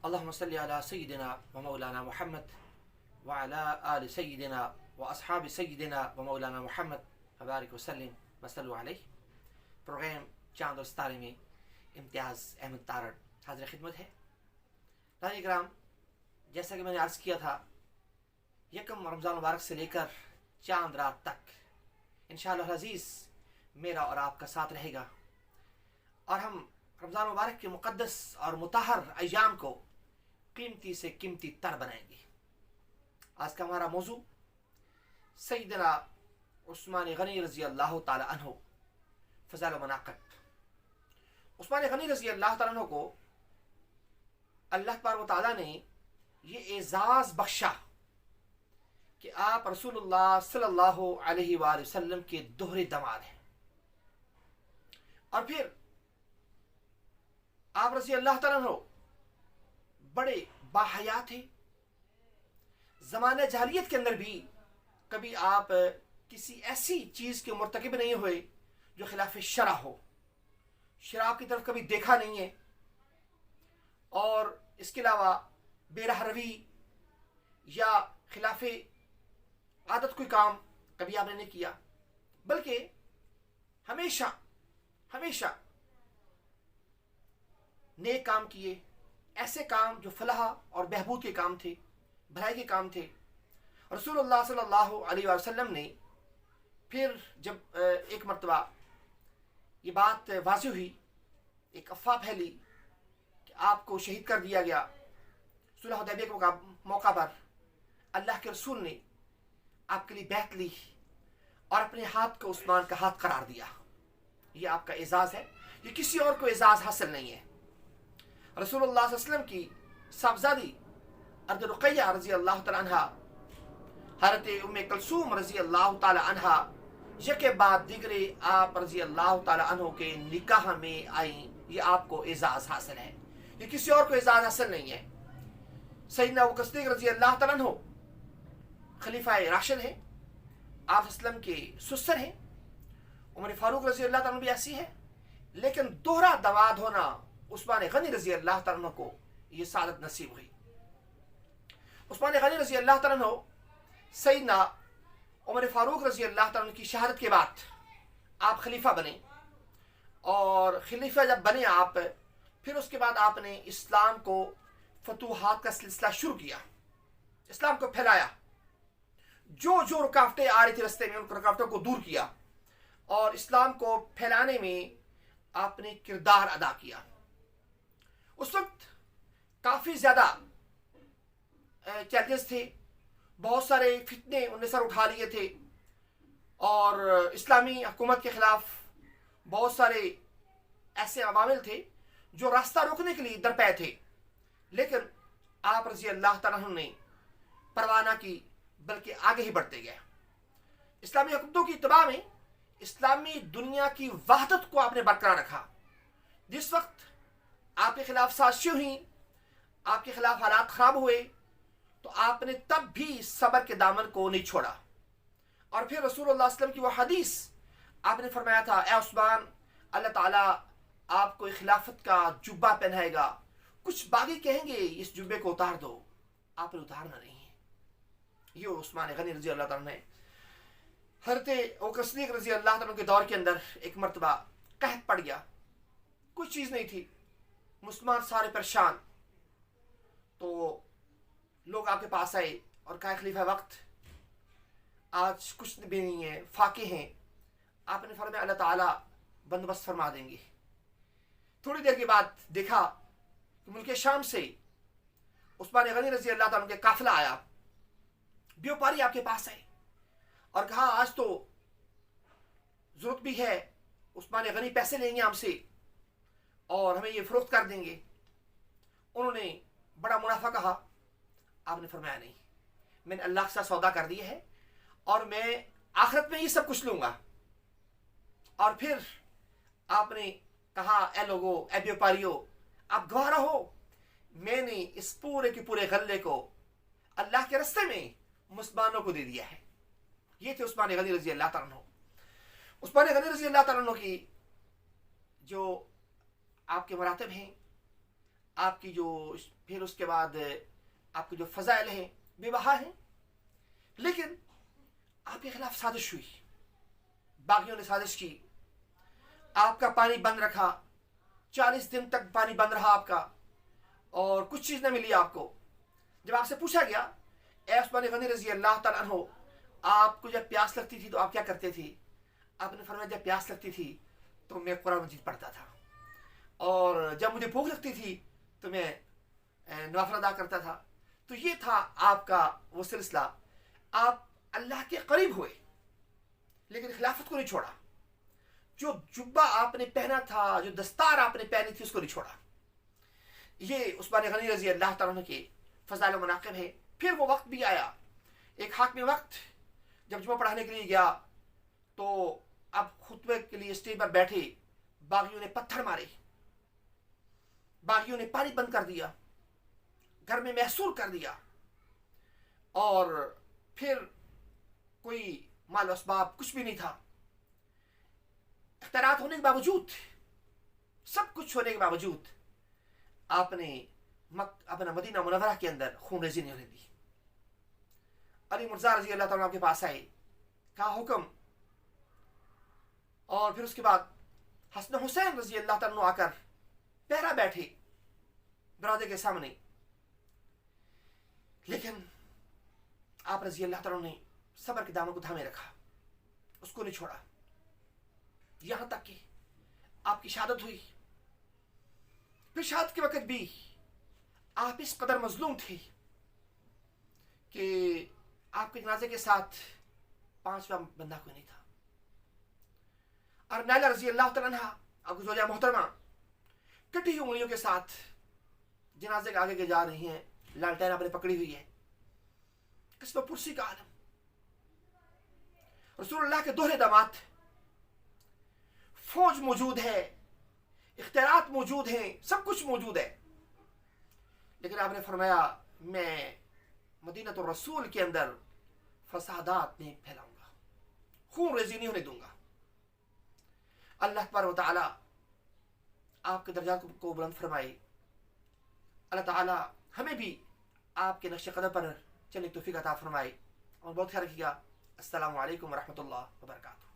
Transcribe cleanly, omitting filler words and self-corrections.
اللهم صل على سيدنا ومولانا محمد وعلى آل سيدنا وأصحاب سيدنا ومولانا محمد وبارك وسلم وصلوا عليه. پروگرام چاند اور ستارے میں امتیاز احمد تارڑ حاضر خدمت ہے. ناظرین کرام، جیسا کہ میں نے عرض کیا تھا، یکم رمضان مبارک سے لے کر چاند رات تک انشاءاللہ العزیز میرا اور آپ کا ساتھ رہے گا، اور ہم رمضان مبارک کے مقدس اور مطہر ایام کو قیمتی سے قیمتی تر بنائیں گے. آج کا ہمارا موضوع سیدنا عثمان غنی رضی اللہ تعالی عنہ، فضائل و مناقب. عثمان غنی رضی اللہ تعالیٰ عنہ کو اللہ تبارک و تعالیٰ نے یہ اعزاز بخشا کہ آپ رسول اللہ صلی اللہ علیہ وآلہ وسلم کے دوہرے داماد ہیں، اور پھر آپ رضی اللہ تعالیٰ عنہ بڑے باحیا تھے. زمانہ جاہلیت کے اندر بھی کبھی آپ کسی ایسی چیز کے مرتکب نہیں ہوئے جو خلاف شرع ہو. شراب کی طرف کبھی دیکھا نہیں ہے، اور اس کے علاوہ بے رہ روی یا خلاف عادت کوئی کام کبھی آپ نے نہیں کیا، بلکہ ہمیشہ نیک کام کیے، ایسے کام جو فلاح اور بہبود کے کام تھے، بھلائی کے کام تھے. رسول اللہ صلی اللہ علیہ وسلم نے پھر جب ایک مرتبہ یہ بات واضح ہوئی، ایک افواہ پھیلی کہ آپ کو شہید کر دیا گیا، صلح حدیبیہ کے موقع پر اللہ کے رسول نے آپ کے لیے بیعت لی اور اپنے ہاتھ کو عثمان کا ہاتھ قرار دیا. یہ آپ کا اعزاز ہے، یہ کسی اور کو اعزاز حاصل نہیں ہے. رسول اللہ صلی اللہ علیہ وسلم کی صاحبزادی حضرت رقیہ رضی اللہ تعالی عنہ، حضرت ام کلثوم رضی اللہ تعالی عنہ یکے بعد دیگرے آپ رضی اللہ تعالی عنہ کے نکاح میں آئیں. یہ آپ کو اعزاز حاصل ہے، یہ کسی اور کو اعزاز حاصل نہیں ہے. سیدنا ابو بکر صدیق رضی اللہ تعالی عنہ خلیفہ راشد ہیں، آپ اسلم کے سسر ہیں. عمر فاروق رضی اللہ تعالی عنہ بھی ایسی ہے، لیکن دوہرا داماد ہونا عثمان غنی رضی اللہ تعالی عنہ کو یہ سعادت نصیب ہوئی. عثمان غنی رضی اللہ تعالی عنہ سیدنا عمر فاروق رضی اللہ تعالی عنہ کی شہادت کے بعد آپ خلیفہ بنے، اور خلیفہ جب بنے آپ، پھر اس کے بعد آپ نے اسلام کو فتوحات کا سلسلہ شروع کیا، اسلام کو پھیلایا. جو رکاوٹیں آ رہی تھی رستے میں، ان رکاوٹوں کو دور کیا، اور اسلام کو پھیلانے میں آپ نے کردار ادا کیا. اس وقت کافی زیادہ چیلنجز تھے، بہت سارے فتنے انہوں نے سر اٹھا لیے تھے، اور اسلامی حکومت کے خلاف بہت سارے ایسے عوامل تھے جو راستہ روکنے کے لیے درپے تھے. لیکن آپ رضی اللہ تعالیٰ عنہ نے پرواہ نہ کی، بلکہ آگے ہی بڑھتے گئے. اسلامی حکومتوں کی اتباع میں اسلامی دنیا کی وحدت کو آپ نے برقرار رکھا. جس وقت آپ کے خلاف سازشیں ہوئیں، آپ کے خلاف حالات خراب ہوئے، تو آپ نے تب بھی صبر کے دامن کو نہیں چھوڑا. اور پھر رسول اللہ صلی اللہ علیہ وسلم کی وہ حدیث آپ نے فرمایا تھا، اے عثمان، اللہ تعالیٰ آپ کو خلافت کا جبہ پہنائے گا، کچھ باغی کہیں گے اس جبے کو اتار دو، آپ نے اتارنا نہیں ہے. یہ عثمان غنی رضی اللہ تعالیٰ نے حضرت ابو بکر صدیق رضی اللہ تعالیٰ کے دور کے اندر ایک مرتبہ قحط پڑ گیا، کچھ چیز نہیں تھی، مسلمان سارے پریشان. تو لوگ آپ کے پاس آئے اور کہا، خلیفہ وقت آج کچھ بھی نہیں ہے، فاقے ہیں. آپ نے فرمایا اللہ تعالیٰ بندوبست فرما دیں گے. تھوڑی دیر کے بعد دیکھا کہ ملک شام سے عثمان غنی رضی اللہ تعالیٰ کے قافلہ آیا، بیوپاری آپ کے پاس آئے اور کہا آج تو ضرورت بھی ہے، عثمان غنی پیسے لیں گے ہم سے اور ہمیں یہ فروخت کر دیں گے. انہوں نے بڑا منافع کہا. آپ نے فرمایا نہیں، میں نے اللہ کے ساتھ سودا کر دیا ہے، اور میں آخرت میں یہ سب کچھ لوں گا. اور پھر آپ نے کہا، اے لوگو، اے بیوپاریو، آپ گواہ رہو، میں نے اس پورے کے پورے غلے کو اللہ کے راستے میں مسلمانوں کو دے دیا ہے. یہ تھے عثمان غنی رضی اللہ تعالیٰ عنہ. عثمان غنی رضی اللہ تعالیٰ عنہ کی جو آپ کے مراتب ہیں، آپ کی جو پھر اس کے بعد آپ کی جو فضائل ہیں بے بہا ہیں، لیکن آپ کے خلاف سازش ہوئی، باغیوں نے سازش کی، آپ کا پانی بند رکھا، 40 دن تک پانی بند رہا آپ کا، اور کچھ چیز نہ ملی آپ کو۔ جب آپ سے پوچھا گیا اے عثمان غنی رضی اللہ تعالیٰ عنہ، آپ کو جب پیاس لگتی تھی تو آپ کیا کرتے تھے؟ آپ نے فرمایا جب پیاس لگتی تھی تو میں قرآن مجید پڑھتا تھا، اور جب مجھے بھوک لگتی تھی تو میں نوافل ادا کرتا تھا۔ تو یہ تھا آپ کا وہ سلسلہ، آپ اللہ کے قریب ہوئے لیکن خلافت کو نہیں چھوڑا، جو جبہ آپ نے پہنا تھا، جو دستار آپ نے پہنی تھی، اس کو نہیں چھوڑا۔ یہ عثمان غنی رضی اللہ تعالیٰ عنہ کے فضائل و مناقب ہے۔ پھر وہ وقت بھی آیا، ایک حاکم وقت جب جمعہ پڑھانے کے لیے گیا تو اب خطبے کے لیے اسٹیج پر بیٹھے، باغیوں نے پتھر مارے، باغیوں نے پانی بند کر دیا، گھر میں محصور کر دیا، اور پھر کوئی مال و اسباب کچھ بھی نہیں تھا۔ اختیارات ہونے کے باوجود، سب کچھ ہونے کے باوجود، آپ نے اپنا مدینہ منورہ کے اندر خون ریزی نہیں ہونے دی۔ علی مرزا رضی اللہ تعالیٰ کے پاس آئے، کہا حکم، اور پھر اس کے بعد حسن حسین رضی اللہ تعالیٰ آ کر پہرا بیٹھے دروازے کے سامنے، لیکن آپ رضی اللہ تعالیٰ نے صبر کے دامن کو تھامے رکھا، اس کو نہیں چھوڑا، یہاں تک کہ آپ کی شہادت ہوئی۔ پھر شہادت کے وقت بھی آپ اس قدر مظلوم تھے کہ آپ کے جنازے کے ساتھ 5واں بندہ کوئی نہیں تھا، اور نیلہ رضی اللہ تعالیٰ عنہ، آپ کی زوجہ محترمہ، کٹی ہوئی انگلیوں کے ساتھ جنازے کے آگے کے جا رہی ہیں، لالٹین آپ نے پکڑی ہوئی ہے، قسم پرسی کا عالم۔ رسول اللہ کے دوہرے داماد، فوج موجود ہے، اختیارات موجود ہیں، سب کچھ موجود ہے، لیکن آپ نے فرمایا میں مدینہ الرسول کے اندر فسادات نہیں پھیلاؤں گا، خون ریزی نہیں ہونے دوں گا۔ اللہ تبارک و تعالی آپ کے درجات کو بلند فرمائے۔ اللہ تعالی ہمیں بھی آپ کے نقش قدم پر چلنے کی توفیق عطا فرمائے، اور بہت خیال رکھیے گا۔ السلام علیکم ورحمۃ اللہ وبرکاتہ۔